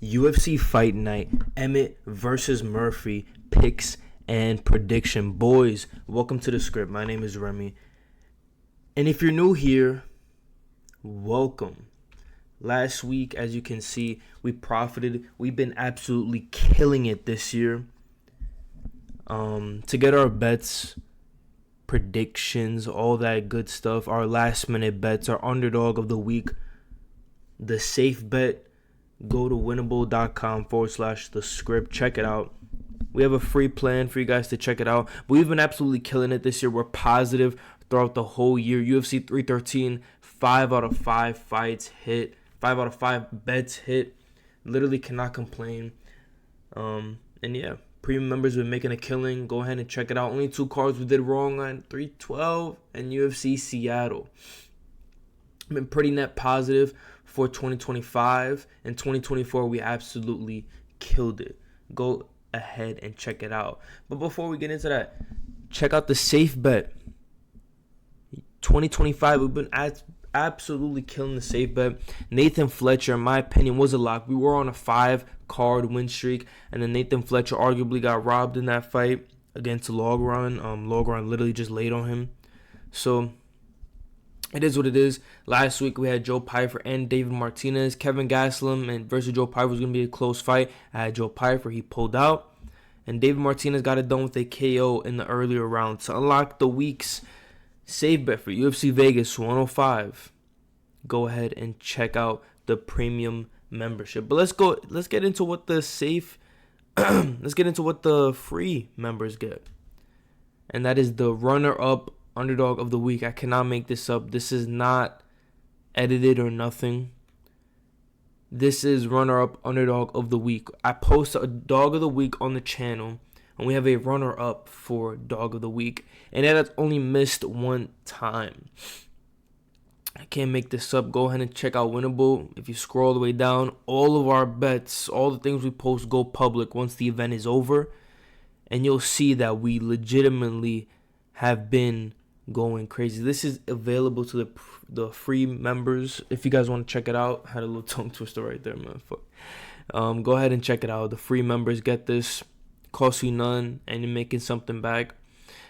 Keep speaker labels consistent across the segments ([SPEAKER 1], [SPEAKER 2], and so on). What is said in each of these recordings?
[SPEAKER 1] UFC Fight Night, Emmett versus Murphy, picks and prediction. Boys, welcome to the script. My name is Remy. And if you're new here, welcome. Last week, as you can see, we profited. We've been absolutely killing it this year. To get our bets, predictions, all that good stuff, our last minute bets, our underdog of the week, the safe bet, go to winnable.com/the script. Check it out. We have a free plan for you guys to check it out. But we've been absolutely killing it this year. We're positive throughout the whole year. UFC 313, 5 out of 5 fights hit. 5 out of 5 bets hit. Literally cannot complain. And yeah, premium members been making a killing. Go ahead and check it out. Only 2 cards we did wrong on 312 and UFC Seattle. Been pretty net positive for 2025. In 2024, we absolutely killed it. Go ahead and check it out. But before we get into that, check out the safe bet. 2025, we've been absolutely killing the safe bet. Nathan Fletcher, in my opinion, was a lock. We were on a 5-card win streak, and then Nathan Fletcher arguably got robbed in that fight against Logron. Logron literally just laid on him. So it is what it is. Last week we had Joe Pyfer and David Martinez. Kevin Gastelum versus Joe Pyfer was going to be a close fight. I had Joe Pyfer. He pulled out. And David Martinez got it done with a KO in the earlier round. To unlock the week's safe bet for UFC Vegas 105, go ahead and check out the premium membership. But let's get into what the safe let's get into what the free members get. And that is the runner-up underdog of the week. I cannot make this up. This is not edited or nothing. This is runner-up underdog of the week. I post a dog of the week on the channel, and we have a runner-up for dog of the week, and that has only missed one time. I can't make this up. Go ahead and check out Winnable. If you scroll all the way down, all of our bets, all the things we post go public once the event is over, and you'll see that we legitimately have been going crazy. This is available to the free members. If you guys want to check it out, had a little tongue twister right there, man. Go ahead and check it out. The free members get this. Costs you none, and you're making something back.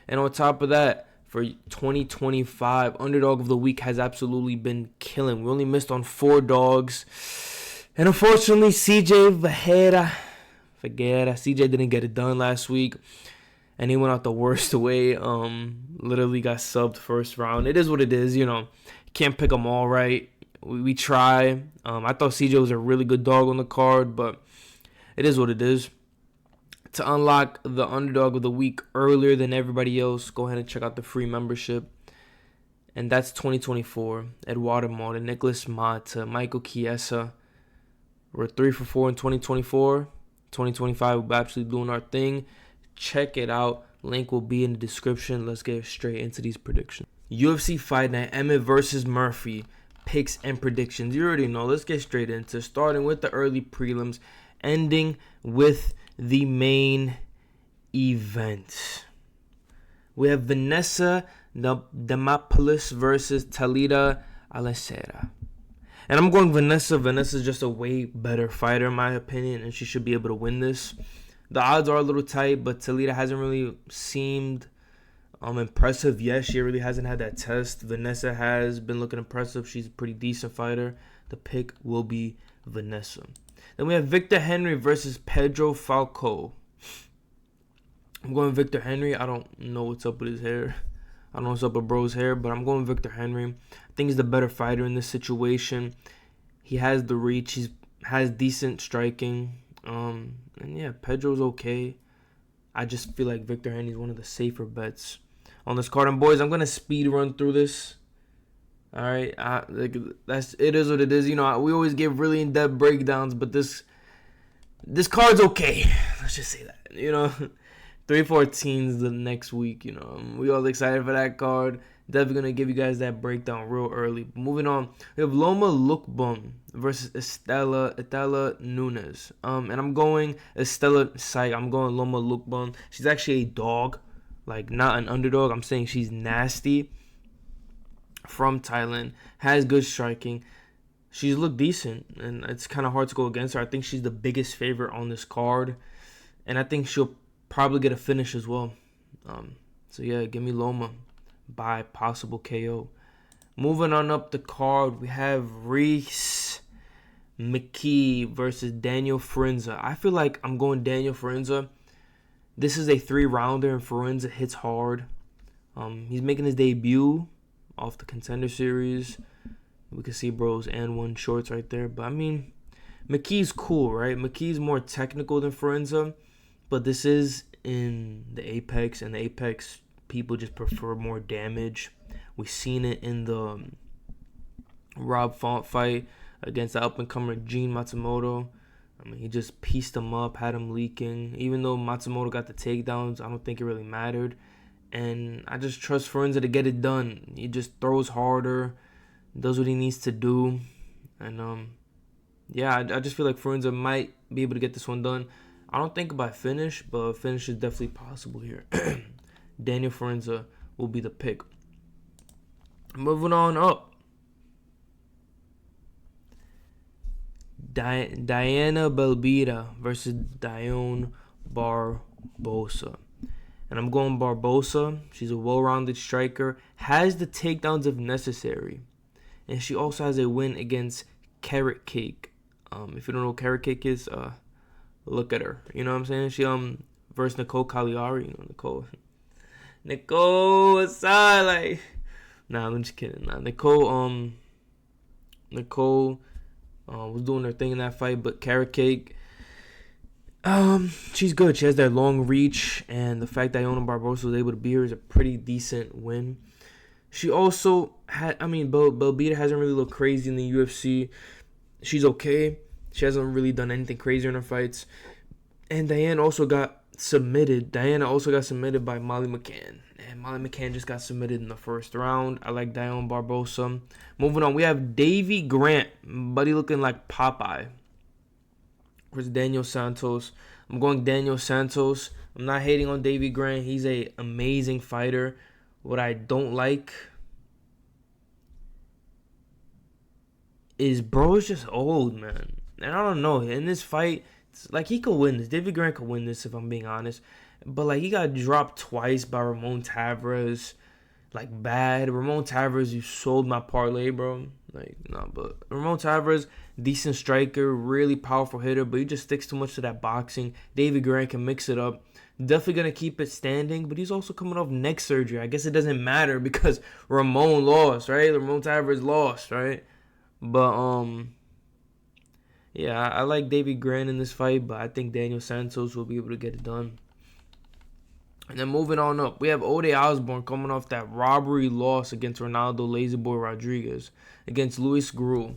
[SPEAKER 1] And on top of that, for 2025, underdog of the week has absolutely been killing. We only missed on 4 dogs, and unfortunately, CJ CJ didn't get it done last week. And he went out the worst way. Literally got subbed first round. It is what it is, you know. Can't pick them all right. We try. I thought CJ was a really good dog on the card, but it is what it is. To unlock the underdog of the week earlier than everybody else, go ahead and check out the free membership. And that's 2024. Eduardo Mota, Nicholas Mata, Michael Chiesa. We're 3 for 4 in 2024. 2025, we're absolutely doing our thing. Check it out. Link will be in the description. Let's get straight into these predictions. UFC Fight Night, Emmett versus Murphy, picks and predictions. You already know. Let's get straight into starting with the early prelims, ending with the main event. We have Vanessa Demopoulos versus Talita Alessera. And I'm going Vanessa. Vanessa's just a way better fighter in my opinion, and she should be able to win this. The odds are a little tight, but Talita hasn't really seemed impressive yet. She really hasn't had that test. Vanessa has been looking impressive. She's a pretty decent fighter. The pick will be Vanessa. Then we have Victor Henry versus Pedro Falco. I'm going Victor Henry. I don't know what's up with his hair. I don't know what's up with bro's hair, but I'm going Victor Henry. I think he's the better fighter in this situation. He has the reach. He has decent striking. And yeah, Pedro's okay. I just feel like Victor Henry's one of the safer bets on this card. And boys, I'm gonna speed run through this. All right, it is what it is. You know, we always give really in-depth breakdowns, but this card's okay. Let's just say that. You know, 314's the next week. You know, we all excited for that card. Definitely gonna give you guys that breakdown real early. Moving on, we have Loma Lukbum versus Estela Nunes. And I'm going Estela Psych. I'm going Loma Lukbum. She's actually a dog, like not an underdog. I'm saying she's nasty. From Thailand, has good striking. she's looked decent, and it's kind of hard to go against her. I think she's the biggest favorite on this card, and I think she'll probably get a finish as well. So yeah, give me Loma by possible KO. Moving on up the card, we have Reese McKee versus Daniel Forenza. I feel like I'm going Daniel Forenza. This is a 3-rounder, and Forenza hits hard. He's making his debut off the Contender Series. We can see bro's and one shorts right there. But I mean, McKee's cool, right? McKee's more technical than Forenza, but this is in the Apex, and the Apex people just prefer more damage. We've seen it in the Rob Font fight against the up-and-comer Gene Matsumoto. I mean, he just pieced him up, had him leaking. Even though Matsumoto got the takedowns, I don't think it really mattered. And I just trust Forenza to get it done. He just throws harder, does what he needs to do. And, yeah, I just feel like Forenza might be able to get this one done. I don't think by finish, but finish is definitely possible here. Daniel Forenza will be the pick. Moving on up. Diana Belbita versus Dione Barbosa. And I'm going Barbosa. She's a well-rounded striker. Has the takedowns if necessary. And she also has a win against Carrot Cake. If you don't know what Carrot Cake is, look at her. You know what I'm saying? She versus Nicole Cagliari. You know, Nicole, what's up? Like, nah, I'm just kidding. Nah, Nicole was doing her thing in that fight, but Carrot Cake, she's good. She has that long reach, and the fact that Iona Barbosa was able to beat her is a pretty decent win. She also had, Belbita hasn't really looked crazy in the UFC. She's okay. She hasn't really done anything crazy in her fights. And Diana also got submitted by Molly McCann. And Molly McCann just got submitted in the first round. I like Dione Barbosa. Moving on, we have Davy Grant, buddy looking like Popeye. Versus Daniel Santos. I'm going Daniel Santos. I'm not hating on Davy Grant. He's an amazing fighter. What I don't like is bro's just old, man. And I don't know. In this fight, it's like he could win this. Davy Grant could win this if I'm being honest. But like he got dropped twice by Ramon Tavares. Like bad. Ramon Tavares, you sold my parlay, bro. Like, nah, but Ramon Tavares, decent striker, really powerful hitter, but he just sticks too much to that boxing. Davy Grant can mix it up. Definitely going to keep it standing, but he's also coming off neck surgery. I guess it doesn't matter because Ramon lost, right? Ramon Tavares lost, right? But, yeah, I like Davy Grant in this fight, but I think Daniel Santos will be able to get it done. And then moving on up, we have Ode Osborne coming off that robbery loss against Ronaldo Lazyboy Rodriguez against Luis Gruel.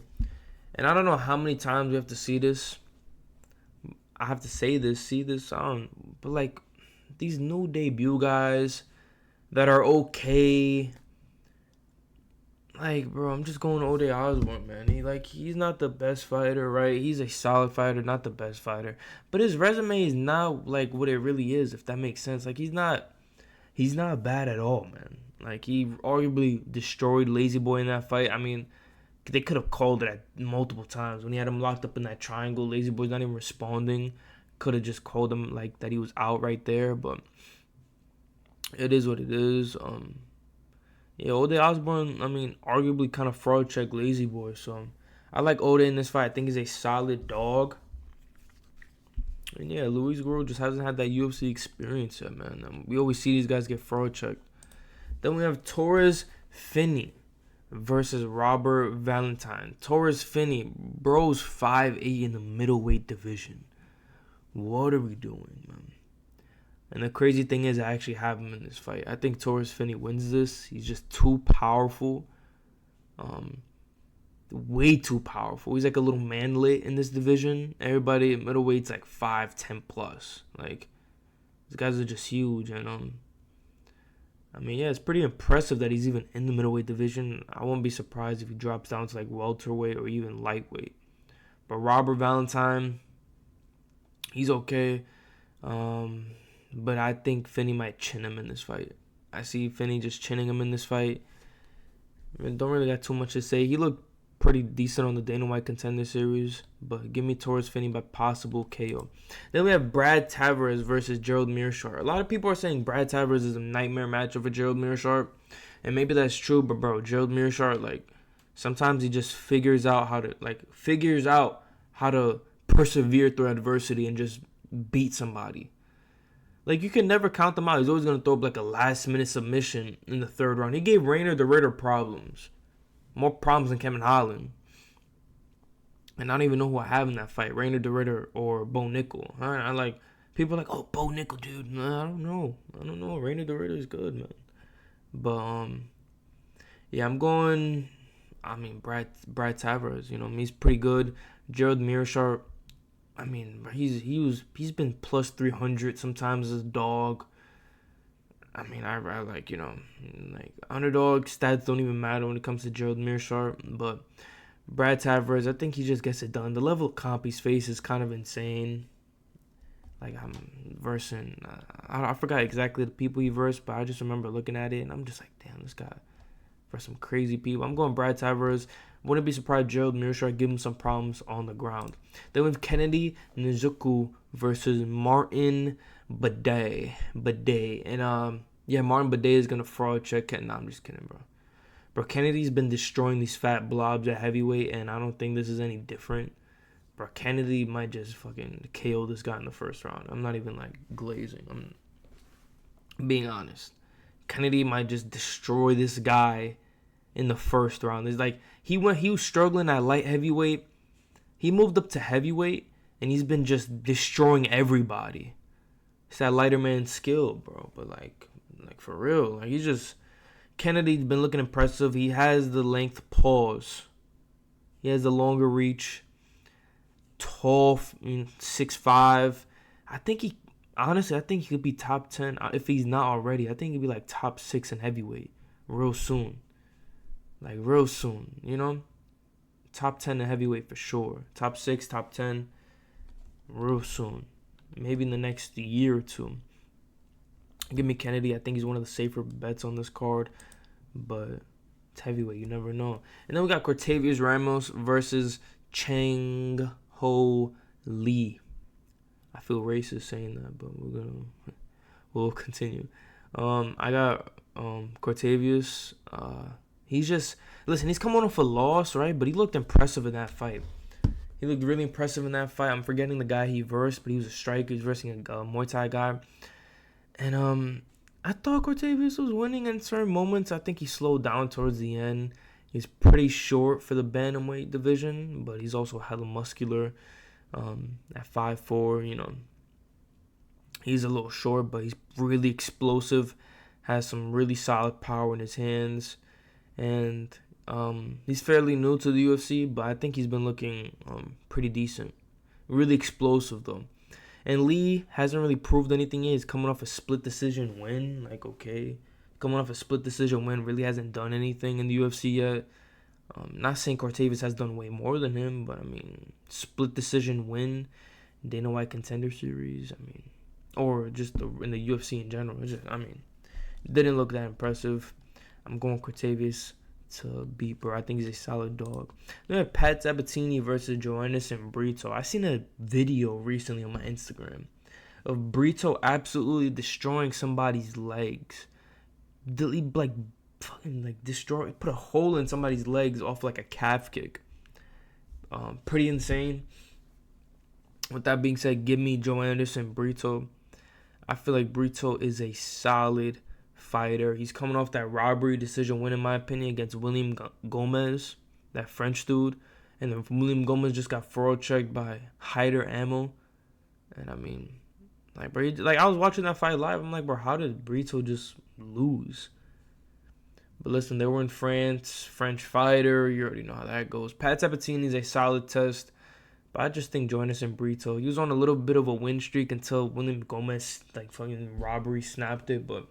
[SPEAKER 1] And I don't know how many times we have to see this. I have to see this. I don't. But like these new debut guys that are okay. Like, bro, I'm just going Ode Osborne, man. He's not the best fighter, right? He's a solid fighter, not the best fighter. But his resume is not like what it really is, if that makes sense. Like he's not bad at all, man. Like he arguably destroyed Lazyboy in that fight. I mean, they could have called it at multiple times. When he had him locked up in that triangle, Lazyboy's not even responding. Could have just called him like that he was out right there, but it is what it is. Yeah, Ode Osborne, arguably kind of fraud check Lazyboy. So I like Ode in this fight. I think he's a solid dog. And yeah, Luis Gruel just hasn't had that UFC experience yet, man. We always see these guys get fraud checked. Then we have Torres Finney versus Robert Valentine. Torres Finney, bro's 5'8" in the middleweight division. What are we doing, man? And the crazy thing is, I actually have him in this fight. I think Torres Finney wins this. He's just too powerful. Way too powerful. He's like a little manlet in this division. Everybody at middleweight's like 5'10" plus. Like, these guys are just huge. And, yeah, it's pretty impressive that he's even in the middleweight division. I won't be surprised if he drops down to like welterweight or even lightweight. But Robert Valentine, he's okay. But I think Finney might chin him in this fight. I see Finney just chinning him in this fight. I don't really got too much to say. He looked pretty decent on the Dana White Contender Series, but give me Torres Finney by possible KO. Then we have Brad Tavares versus Gerald Meerschaert. A lot of people are saying Brad Tavares is a nightmare matchup for Gerald Meerschaert, and maybe that's true, but bro, Gerald Meerschaert, like, sometimes he just figures out how to persevere through adversity and just beat somebody. Like, you can never count them out. He's always going to throw up like a last-minute submission in the third round. He gave Rainer the Ritter problems. More problems than Kevin Holland. And I don't even know who I have in that fight. Rainer the Ritter or Bo Nickel. I like, people are like, oh, Bo Nickel, dude. No, I don't know. Rainer the Ritter is good, man. But, yeah, I'm going, Brad Tavares. You know, he's pretty good. Gerald Meerschaert, I mean, he's been plus 300 sometimes as a dog. I mean, I like, you know, like, underdog stats don't even matter when it comes to Gerald Meerschaert. But Brad Tavares, I think he just gets it done. The level of comp he's faced is kind of insane. Like, I'm versing, I forgot exactly the people he versed, but I just remember looking at it, and I'm just like, damn, this guy for some crazy people. I'm going Brad Tavares. Wouldn't be surprised Gerald Meerschaert give him some problems on the ground. Then we have Kennedy Nzechukwu versus Martin Buday. And, yeah, Martin Buday is going to fraud check. Nah, I'm just kidding, bro. Bro, Kennedy's been destroying these fat blobs at heavyweight, and I don't think this is any different. Bro, Kennedy might just fucking KO this guy in the first round. I'm not even, like, glazing. I'm being honest. Kennedy might just destroy this guy in the first round. It's like he was struggling at light heavyweight. He moved up to heavyweight, and he's been just destroying everybody. It's that lighter man skill, bro. But like for real, like Kennedy's been looking impressive. He has the length pause. He has the longer reach. Tall, 6'5". I think he could be top 10 if he's not already. I think he'd be like top 6 in heavyweight real soon. Like, real soon, you know? Top 10 in heavyweight for sure. Top 6, top 10, real soon. Maybe in the next year or two. Give me Kennedy. I think he's one of the safer bets on this card. But it's heavyweight. You never know. And then we got Cortavius Ramos versus Chang Ho Lee. I feel racist saying that, but we'll continue. I got Cortavius. He's coming off a loss, right? But he looked impressive in that fight. He looked really impressive in that fight. I'm forgetting the guy he versed, but he was a striker. He was versing a Muay Thai guy. And I thought Cortavius was winning in certain moments. I think he slowed down towards the end. He's pretty short for the bantamweight division, but he's also hella muscular at 5'4", you know. He's a little short, but he's really explosive, has some really solid power in his hands. And he's fairly new to the UFC, but I think he's been looking pretty decent. Really explosive, though. And Lee hasn't really proved anything yet. He's coming off a split decision win. Like, okay. Coming off a split decision win, really hasn't done anything in the UFC yet. Not saying Cortavius has done way more than him, but, I mean, split decision win, Dana White Contender Series, I mean, or just in the UFC in general. Didn't look that impressive. I'm going Cortavius to beat, bro. I think he's a solid dog. Then we have Pat Sabatini versus Joannis and Brito. I seen a video recently on my Instagram of Brito absolutely destroying somebody's legs. Destroy, put a hole in somebody's legs off like a calf kick. Pretty insane. With that being said, give me Joannis and Brito. I feel like Brito is a solid fighter. He's coming off that robbery decision win, in my opinion, against William Gomez, that French dude. And then William Gomez just got forward checked by Hyder Ammo. And I mean, like, bro, I was watching that fight live. I'm like, bro, how did Brito just lose? But listen, they were in France, French fighter. You already know how that goes. Pat Sabatini is a solid test. But I just think Joannis and Brito, he was on a little bit of a win streak until William Gomez, like, fucking robbery snapped it. But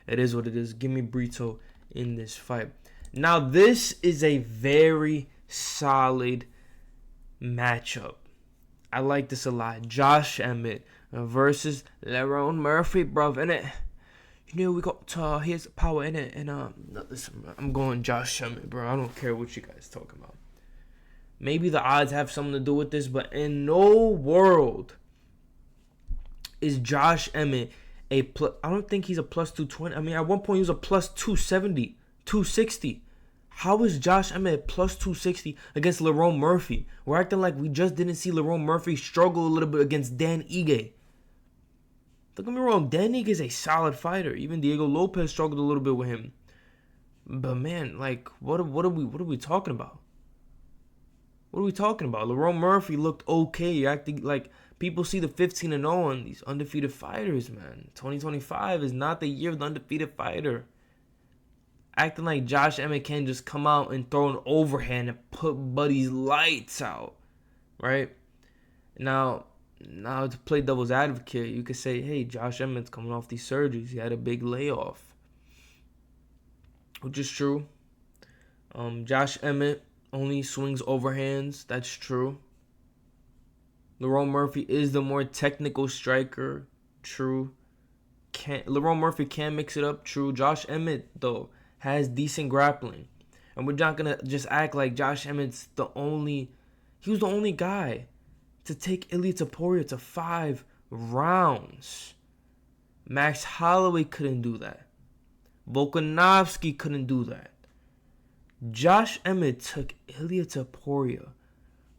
[SPEAKER 1] it is what it is. Give me Brito in this fight. Now, this is a very solid matchup. I like this a lot. Josh Emmett versus Lerone Murphy, bruv, innit? You know, we got his power in it. And listen, bro, I'm going Josh Emmett, bro. I don't care what you guys talking about. Maybe the odds have something to do with this, but in no world is Josh Emmett a plus. I don't think he's a plus 220. I mean, at one point he was a plus 270, 260. How is Josh Emmett plus 260 against Lerone Murphy? We're acting like we just didn't see Lerone Murphy struggle a little bit against Dan Ige. Don't get me wrong, Dan Ige is a solid fighter. Even Diego Lopez struggled a little bit with him. But man, like, what are we talking about? What are we talking about? Lerone Murphy looked okay, acting like people see the 15-0 on these undefeated fighters, man. 2025 is not the year of the undefeated fighter. Acting like Josh Emmett can just come out and throw an overhand and put Buddy's lights out, right? Now to play devil's advocate, you could say, hey, Josh Emmett's coming off these surgeries. He had a big layoff, which is true. Josh Emmett only swings overhands. That's true. Lerone Murphy is the more technical striker. True. Lerone Murphy can mix it up. True. Josh Emmett, though, has decent grappling. And we're not going to just act like Josh Emmett's he was the only guy to take Ilia Topuria to 5 rounds. Max Holloway couldn't do that. Volkanovski couldn't do that. Josh Emmett took Ilia Topuria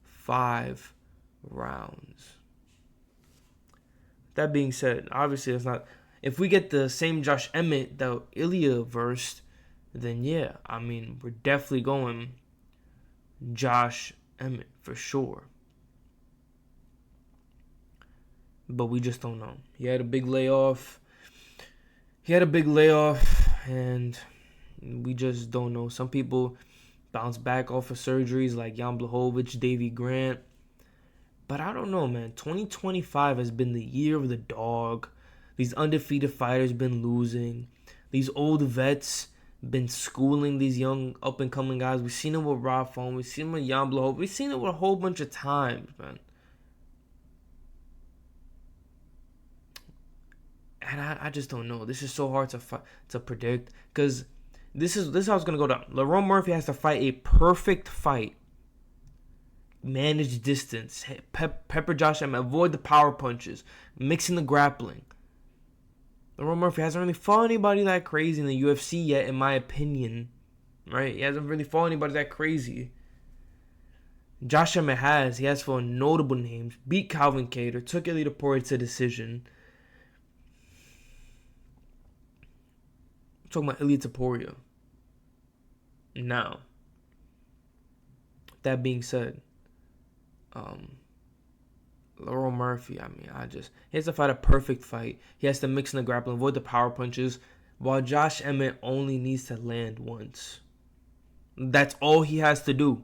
[SPEAKER 1] 5 rounds. That being said, obviously it's not. If we get the same Josh Emmett that Ilia versed, then yeah, I mean, we're definitely going Josh Emmett for sure. But we just don't know. He had a big layoff. And we just don't know. Some people bounce back off of surgeries like Jan Blachowicz, Davy Grant. But I don't know, man. 2025 has been the year of the dog. These undefeated fighters been losing. These old vets been schooling these young up-and-coming guys. We've seen it with Rob Font. We've seen it with Jan Blachowicz. We've seen it with a whole bunch of times, man. And I just don't know. This is so hard to predict. Because this is how it's going to go down. Lerone Murphy has to fight a perfect fight. Manage distance. Pepper Josh Emmett. Avoid the power punches. Mixing the grappling. Lerone Murphy hasn't really fought anybody that crazy in the UFC yet, in my opinion. Right? He hasn't really fought anybody that crazy. Josh Emmett has. He has fought notable names. Beat Calvin Kattar. Took Ilia Topuria to decision. I'm talking about Ilia Topuria. Now, that being said, Lerone Murphy, I mean, he has to fight a perfect fight. He has to mix in the grappling, avoid the power punches, while Josh Emmett only needs to land once. That's all he has to do.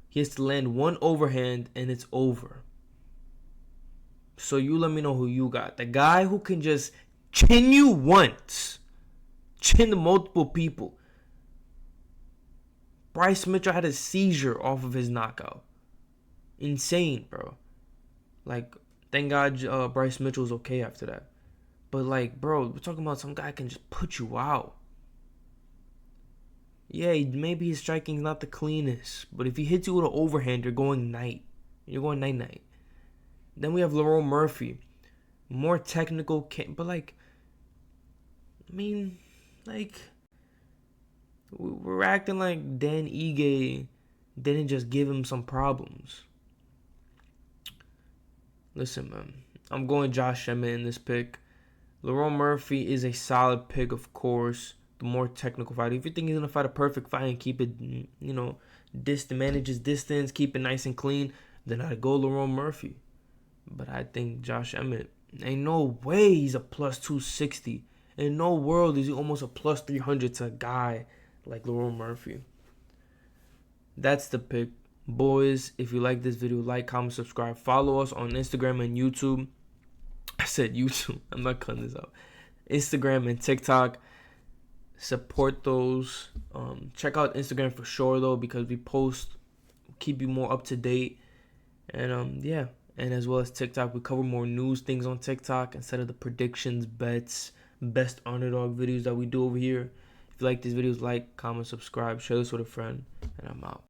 [SPEAKER 1] He has to land one overhand, and it's over. So you let me know who you got. The guy who can just chin you once. Chin multiple people. Bryce Mitchell had a seizure off of his knockout. Insane, bro. Like, thank God Bryce Mitchell was okay after that. But, like, bro, we're talking about some guy can just put you out. Yeah, maybe his striking's not the cleanest. But if he hits you with an overhand, you're going night. You're going night-night. Then we have Lerone Murphy. More technical, but, like, I mean, like, we're acting like Dan Ige didn't just give him some problems. Listen, man, I'm going Josh Emmett in this pick. Lerone Murphy is a solid pick, of course. The more technical fighter. If you think he's going to fight a perfect fight and keep it, manage his distance, keep it nice and clean, then I'd go Lerone Murphy. But I think Josh Emmett, ain't no way he's a plus 260. In no world is he almost a plus 300 to a guy like Lerone Murphy. That's the pick. Boys, if you like this video, like, comment, subscribe. Follow us on Instagram and YouTube. I said YouTube. I'm not cutting this out. Instagram and TikTok. Support those. Check out Instagram for sure, though, because we post, keep you more up to date. And, yeah. And as well as TikTok, we cover more news things on TikTok instead of the predictions, bets, best underdog videos that we do over here. If you like these videos, like, comment, subscribe, share this with a friend, and I'm out.